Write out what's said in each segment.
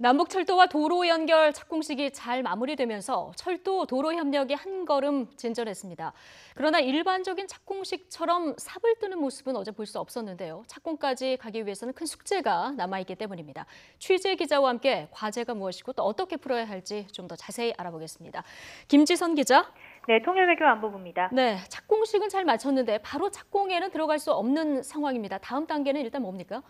남북철도와 도로 연결 착공식이 잘 마무리되면서 철도 도로 협력이 한 걸음 진전했습니다. 그러나 일반적인 착공식처럼 삽을 뜨는 모습은 어제 볼 수 없었는데요. 착공까지 가기 위해서는 큰 숙제가 남아있기 때문입니다. 취재 기자와 함께 과제가 무엇이고 또 어떻게 풀어야 할지 좀 더 자세히 알아보겠습니다. 김지선 기자. 네, 통일외교안보부입니다. 네, 착공식은 잘 마쳤는데 바로 착공에는 들어갈 수 없는 상황입니다. 다음 단계는 일단 뭡니까?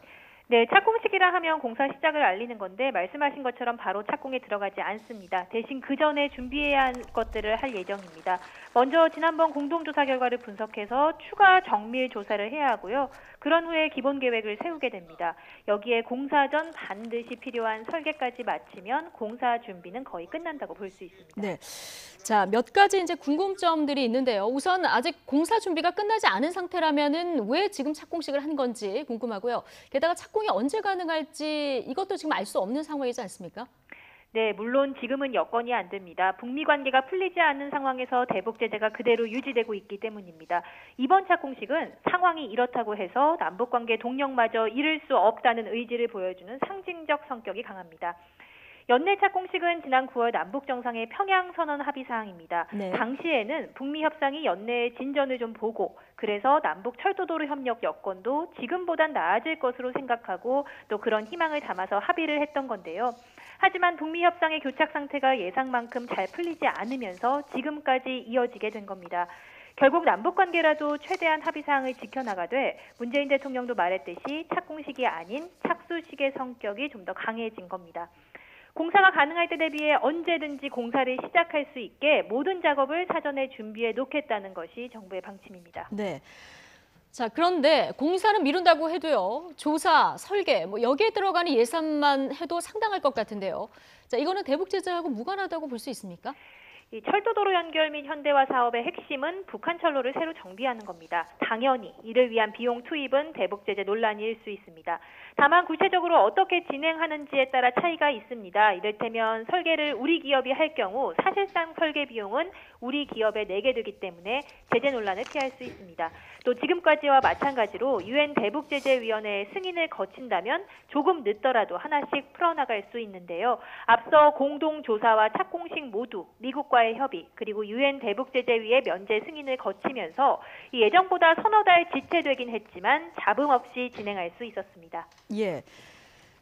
네, 착공식이라 하면 공사 시작을 알리는 건데 말씀하신 것처럼 바로 착공에 들어가지 않습니다. 대신 그 전에 준비해야 할 것들을 할 예정입니다. 먼저 지난번 공동조사 결과를 분석해서 추가 정밀 조사를 해야 하고요. 그런 후에 기본 계획을 세우게 됩니다. 여기에 공사 전 반드시 필요한 설계까지 마치면 공사 준비는 거의 끝난다고 볼 수 있습니다. 네. 자, 몇 가지 이제 궁금점들이 있는데요. 우선 아직 공사 준비가 끝나지 않은 상태라면은 왜 지금 착공식을 한 건지 궁금하고요. 게다가 착공이 언제 가능할지 이것도 지금 알 수 없는 상황이지 않습니까? 네, 물론 지금은 여건이 안 됩니다. 북미 관계가 풀리지 않는 상황에서 대북 제재가 그대로 유지되고 있기 때문입니다. 이번 착공식은 상황이 이렇다고 해서 남북 관계 동력마저 잃을 수 없다는 의지를 보여주는 상징적 성격이 강합니다. 연내 착공식은 지난 9월 남북정상의 평양선언 합의 사항입니다. 네. 당시에는 북미 협상이 연내에 진전을 좀 보고 그래서 남북 철도도로 협력 여건도 지금보단 나아질 것으로 생각하고 또 그런 희망을 담아서 합의를 했던 건데요. 하지만 북미 협상의 교착 상태가 예상만큼 잘 풀리지 않으면서 지금까지 이어지게 된 겁니다. 결국 남북관계라도 최대한 합의사항을 지켜나가되 문재인 대통령도 말했듯이 착공식이 아닌 착수식의 성격이 좀 더 강해진 겁니다. 공사가 가능할 때 대비해 언제든지 공사를 시작할 수 있게 모든 작업을 사전에 준비해 놓겠다는 것이 정부의 방침입니다. 네. 자, 그런데 공사는 미룬다고 해도요. 조사, 설계, 여기에 들어가는 예산만 해도 상당할 것 같은데요. 자, 이거는 대북 제재하고 무관하다고 볼 수 있습니까? 이 철도도로 연결 및 현대화 사업의 핵심은 북한철로를 새로 정비하는 겁니다. 당연히 이를 위한 비용 투입은 대북 제재 논란일 수 있습니다. 다만 구체적으로 어떻게 진행하는지에 따라 차이가 있습니다. 이를테면 설계를 우리 기업이 할 경우 사실상 설계 비용은 우리 기업에 내게 되기 때문에 제재 논란을 피할 수 있습니다. 또 지금까지와 마찬가지로 유엔 대북제재위원회의 승인을 거친다면 조금 늦더라도 하나씩 풀어나갈 수 있는데요. 앞서 공동조사와 착공식 모두 미국과의 협의 그리고 유엔 대북제재위의 면제 승인을 거치면서 예정보다 서너 달 지체되긴 했지만 잡음 없이 진행할 수 있었습니다. 예.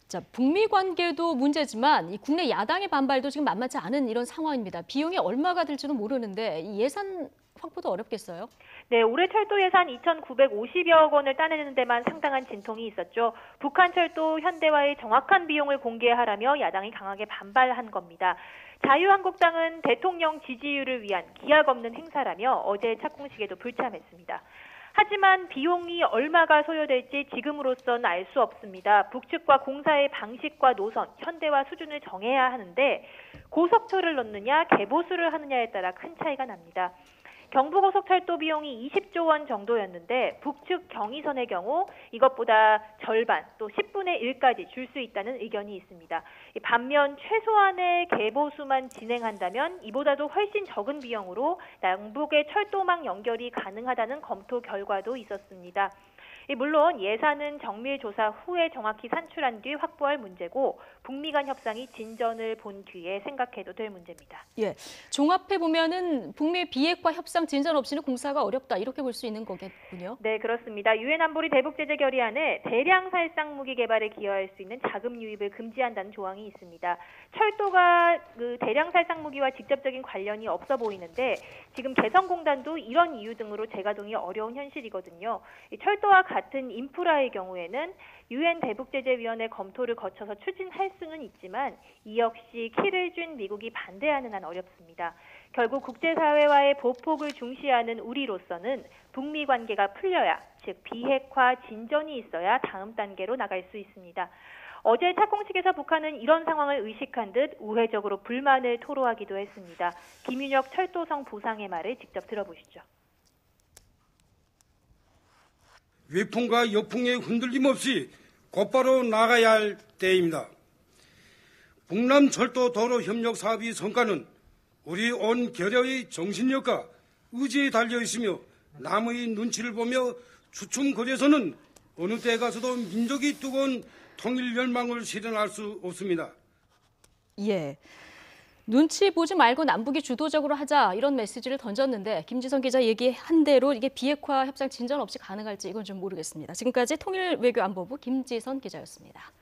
자, 북미 관계도 문제지만 이 국내 야당의 반발도 지금 만만치 않은 이런 상황입니다. 비용이 얼마가 들지는 모르는데 이 예산 확보도 어렵겠어요? 네, 올해 철도 예산 2,950여 원을 따내는 데만 상당한 진통이 있었죠. 북한 철도 현대화의 정확한 비용을 공개하라며 야당이 강하게 반발한 겁니다. 자유한국당은 대통령 지지율을 위한 기약 없는 행사라며 어제 착공식에도 불참했습니다. 하지만 비용이 얼마가 소요될지 지금으로선 알 수 없습니다. 북측과 공사의 방식과 노선, 현대화 수준을 정해야 하는데 고속철을 넣느냐, 개보수를 하느냐에 따라 큰 차이가 납니다. 경부고속철도 비용이 20조 원 정도였는데 북측 경의선의 경우 이것보다 절반 또 10분의 1까지 줄 수 있다는 의견이 있습니다. 반면 최소한의 개보수만 진행한다면 이보다도 훨씬 적은 비용으로 남북의 철도망 연결이 가능하다는 검토 결과도 있었습니다. 물론 예산은 정밀 조사 후에 정확히 산출한 뒤 확보할 문제고 북미 간 협상이 진전을 본 뒤에 생각해도 될 문제입니다. 예, 종합해 보면은 북미 비핵화 협상 진전 없이는 공사가 어렵다 이렇게 볼 수 있는 거겠군요. 네, 그렇습니다. 유엔 안보리 대북 제재 결의안에 대량 살상 무기 개발에 기여할 수 있는 자금 유입을 금지한다는 조항이 있습니다. 철도가 대량 살상 무기와 직접적인 관련이 없어 보이는데 지금 개성공단도 이런 이유 등으로 재가동이 어려운 현실이거든요. 철도와 같은 인프라의 경우에는 유엔 대북제재위원회 검토를 거쳐서 추진할 수는 있지만 이 역시 키를 준 미국이 반대하는 한 어렵습니다. 결국 국제사회와의 보폭을 중시하는 우리로서는 북미 관계가 풀려야, 즉 비핵화 진전이 있어야 다음 단계로 나갈 수 있습니다. 어제 착공식에서 북한은 이런 상황을 의식한 듯 우회적으로 불만을 토로하기도 했습니다. 김윤혁 철도성 부상의 말을 직접 들어보시죠. 위풍과 역풍에 흔들림 없이 곧바로 나가야 할 때입니다. 북남 철도 도로 협력 사업의 성과는 우리 온 결여의 정신력과 의지에 달려 있으며 남의 눈치를 보며 주춤거려서는 어느 때 가서도 민족이 뜨거운 통일 열망을 실현할 수 없습니다. 예. 눈치 보지 말고 남북이 주도적으로 하자 이런 메시지를 던졌는데 김지선 기자 얘기한 대로 이게 비핵화 협상 진전 없이 가능할지 이건 좀 모르겠습니다. 지금까지 통일외교안보부 김지선 기자였습니다.